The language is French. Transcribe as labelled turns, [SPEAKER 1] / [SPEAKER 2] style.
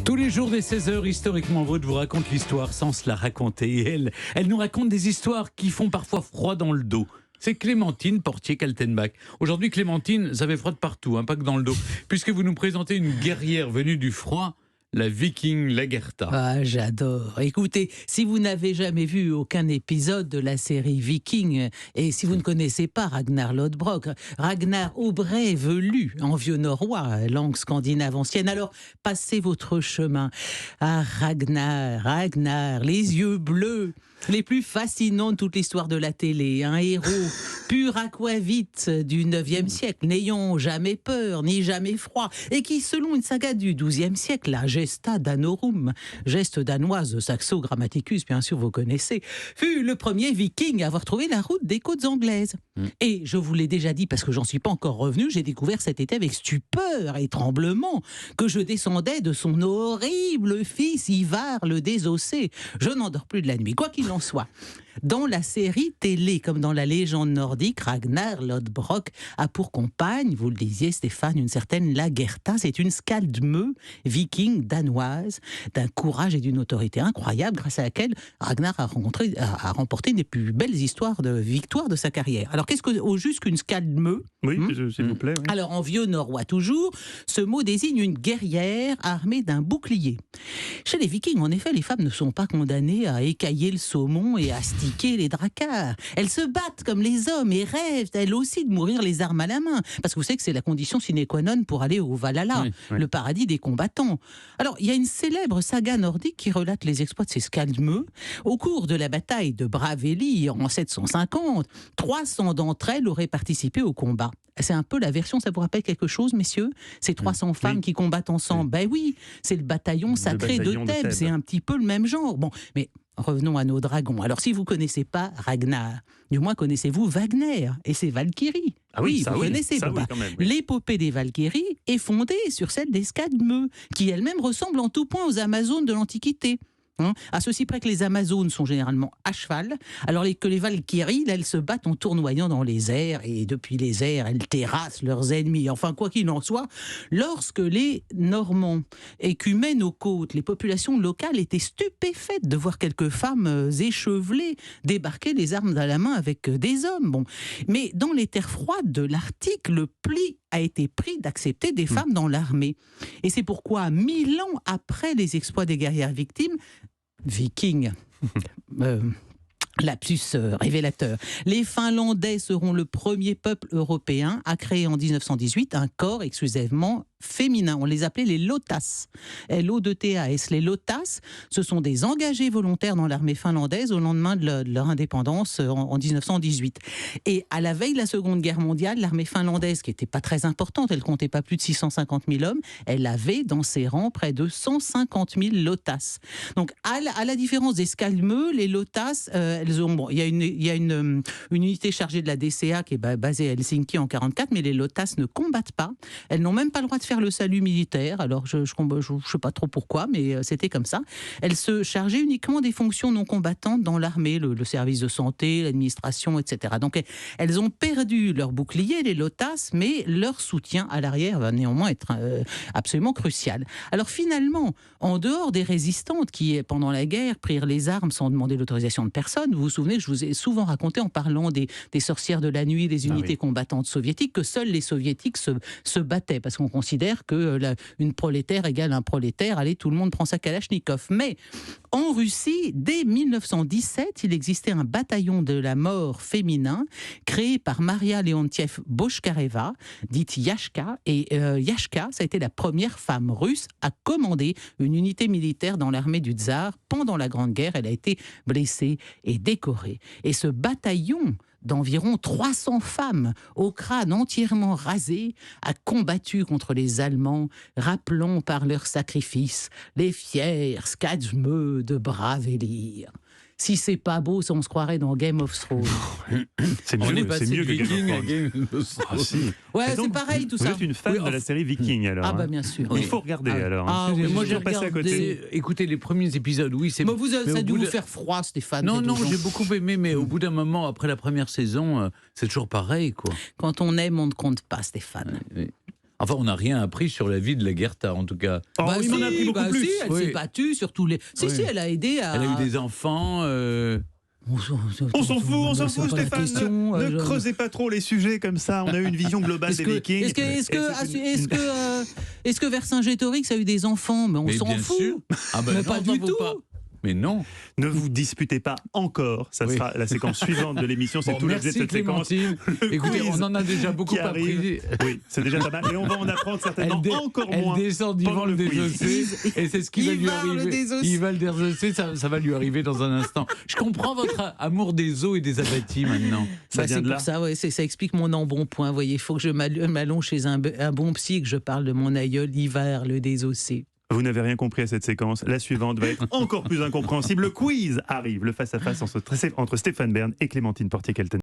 [SPEAKER 1] Tous les jours des 16h, Historiquement Vôtre vous raconte l'histoire sans se la raconter. Et elle nous raconte des histoires qui font parfois froid dans le dos. C'est Clémentine Portier-Kaltenbach. Aujourd'hui, Clémentine, ça fait froid de partout, pas que dans le dos, puisque vous nous présentez une guerrière venue du froid, la Viking Lagertha.
[SPEAKER 2] Ah, j'adore. Écoutez, si vous n'avez jamais vu aucun épisode de la série Viking, et si vous ne connaissez pas Ragnar Lodbrok, Ragnar au brais velu, en vieux norrois, langue scandinave ancienne, alors passez votre chemin. Ah, Ragnar, les yeux bleus, les plus fascinants de toute l'histoire de la télé, un héros pur aquavite du 9e siècle, n'ayant jamais peur ni jamais froid, et qui, selon une saga du 12e siècle, la Gesta Danorum, geste danoise, Saxo Grammaticus, bien sûr vous connaissez, fut le premier viking à avoir trouvé la route des côtes anglaises. Et je vous l'ai déjà dit, parce que j'en suis pas encore revenu, j'ai découvert cet été avec stupeur et tremblement que je descendais de son horrible fils Ivar le Désossé. Je n'en dors plus de la nuit, quoi qu'il en soit. Dans la série télé, comme dans la légende nordique, Ragnar Lodbrok a pour compagne, vous le disiez Stéphane, une certaine Lagertha. C'est une skaldmö viking danoise, d'un courage et d'une autorité incroyable, grâce à laquelle Ragnar a remporté une des plus belles histoires de victoire de sa carrière. Alors qu'est-ce au juste qu'une skaldmö?
[SPEAKER 3] Oui, s'il vous plaît. Oui.
[SPEAKER 2] Alors en vieux norrois toujours, ce mot désigne une guerrière armée d'un bouclier. Chez les Vikings, en effet, les femmes ne sont pas condamnées à écailler le saumon et à sticker les dracars. Elles se battent comme les hommes et rêvent, elles aussi, de mourir les armes à la main. Parce que vous savez que c'est la condition sine qua non pour aller au Valhalla, le paradis des combattants. Alors, il y a une célèbre saga nordique qui relate les exploits de ces skaldmö. Au cours de la bataille de Bravelli en 750, 300 d'entre elles auraient participé au combat. C'est un peu la version, ça vous rappelle quelque chose, messieurs? Ces 300 femmes qui combattent ensemble. Ben oui, c'est le bataillon sacré de Thèbes. C'est un petit peu le même genre. Bon, mais revenons à nos dragons. Alors, si vous ne connaissez pas Ragnar, du moins connaissez-vous Wagner et ses Valkyries.
[SPEAKER 3] Ah oui,
[SPEAKER 2] vous connaissez
[SPEAKER 3] oui, quand même, oui.
[SPEAKER 2] L'épopée des Valkyries est fondée sur celle des skaldmö, qui elles-mêmes ressemblent en tout point aux Amazones de l'Antiquité. À ceci près que les Amazones sont généralement à cheval, alors que les Valkyries, elles se battent en tournoyant dans les airs, et depuis les airs, elles terrassent leurs ennemis. Enfin, quoi qu'il en soit, lorsque les Normands écumaient nos côtes, les populations locales étaient stupéfaites de voir quelques femmes échevelées débarquer les armes à la main avec des hommes. Bon. Mais dans les terres froides de l'Arctique, le pli a été pris d'accepter des femmes dans l'armée. Et c'est pourquoi, 1000 ans après les exploits des guerrières vikings, lapsus révélateur, les Finlandais seront le premier peuple européen à créer en 1918 un corps exclusivement féminin. On les appelait les Lotas. L-O-2-T-A-S. Les Lotas, ce sont des engagés volontaires dans l'armée finlandaise au lendemain de leur indépendance en 1918. Et à la veille de la Seconde Guerre mondiale, l'armée finlandaise, qui n'était pas très importante, elle comptait pas plus de 650 000 hommes, elle avait dans ses rangs près de 150 000 Lotas. Donc, à la différence des skaldmö, les Lotas, elles ont, bon, il y a une unité chargée de la DCA qui est basée à Helsinki en 1944, mais les Lotas ne combattent pas. Elles n'ont même pas le droit de faire le salut militaire. Alors, je ne sais pas trop pourquoi, mais c'était comme ça. Elles se chargeaient uniquement des fonctions non combattantes dans l'armée, le service de santé, l'administration, etc. Donc, elles ont perdu leur bouclier, les Lotas, mais leur soutien à l'arrière va néanmoins être absolument crucial. Alors, finalement, en dehors des résistantes qui, pendant la guerre, prirent les armes sans demander l'autorisation de personne, vous vous souvenez, je vous ai souvent raconté en parlant des sorcières de la nuit, des unités combattantes soviétiques, que seuls les soviétiques se battaient, parce qu'on considère que une prolétaire égale un prolétaire, allez, tout le monde prend sa Kalachnikov. Mais en Russie, dès 1917, il existait un bataillon de la mort féminin créé par Maria Leontiev Bochkareva, dite Yashka. Et Yashka, ça a été la première femme russe à commander une unité militaire dans l'armée du tsar pendant la Grande Guerre. Elle a été blessée et décorée. Et ce bataillon d'environ 300 femmes au crâne entièrement rasé, a combattu contre les Allemands, rappelant par leur sacrifice les fiers skaldmö de Bravellir. Si c'est pas beau, on se croirait dans Game of Thrones.
[SPEAKER 3] C'est mieux que
[SPEAKER 1] Game of Thrones.
[SPEAKER 3] Ah, si.
[SPEAKER 2] Ouais,
[SPEAKER 3] donc,
[SPEAKER 2] c'est pareil tout ça.
[SPEAKER 3] Vous êtes une fan de la série Viking alors.
[SPEAKER 2] Ah bah bien sûr.
[SPEAKER 3] Il faut regarder alors.
[SPEAKER 2] Oui,
[SPEAKER 1] moi j'ai
[SPEAKER 3] passé à côté.
[SPEAKER 1] Écoutez les premiers épisodes, oui, c'est.
[SPEAKER 2] Mais ça a dû vous
[SPEAKER 1] de...
[SPEAKER 2] faire froid, Stéphane.
[SPEAKER 1] Non, j'ai beaucoup aimé, mais au bout d'un moment, après la première saison, c'est toujours pareil, quoi.
[SPEAKER 2] Quand on aime, on ne compte pas, Stéphane.
[SPEAKER 1] Oui. Enfin, on n'a rien appris sur la vie de Lagertha, en tout cas.
[SPEAKER 3] Oh, il m'en a appris beaucoup plus.
[SPEAKER 2] Si, elle s'est battue sur tous les... Si, elle a aidé à...
[SPEAKER 1] Elle a eu des enfants...
[SPEAKER 3] On s'en fout, Stéphane. Ne creusez pas trop les sujets comme ça. On a eu une vision globale des Vikings.
[SPEAKER 2] Est-ce que Vercingétorix a eu des enfants? Mais on s'en fout.
[SPEAKER 1] Mais
[SPEAKER 2] pas du tout.
[SPEAKER 1] Mais non.
[SPEAKER 3] Ne vous disputez pas encore. Ça sera la séquence suivante de l'émission. C'est tout l'objet de cette séquence.
[SPEAKER 1] Écoutez, on en a déjà beaucoup appris.
[SPEAKER 3] Oui, c'est déjà pas mal. Et on va en apprendre certainement encore moins.
[SPEAKER 1] Elle descend du ventre des ossés. Et c'est ce qui va lui arriver. Il va le désossé, ça va lui arriver dans un instant. Je comprends votre amour des os et des abattis maintenant.
[SPEAKER 2] C'est pour ça, ça explique mon embonpoint. Vous voyez, il faut que je m'allonge chez un bon psy et que je parle de mon aïeul Ivar le désossé.
[SPEAKER 3] Vous n'avez rien compris à cette séquence. La suivante va être encore plus incompréhensible. Le quiz arrive, le face-à-face entre Stéphane Bern et Clémentine Portier-Kelten.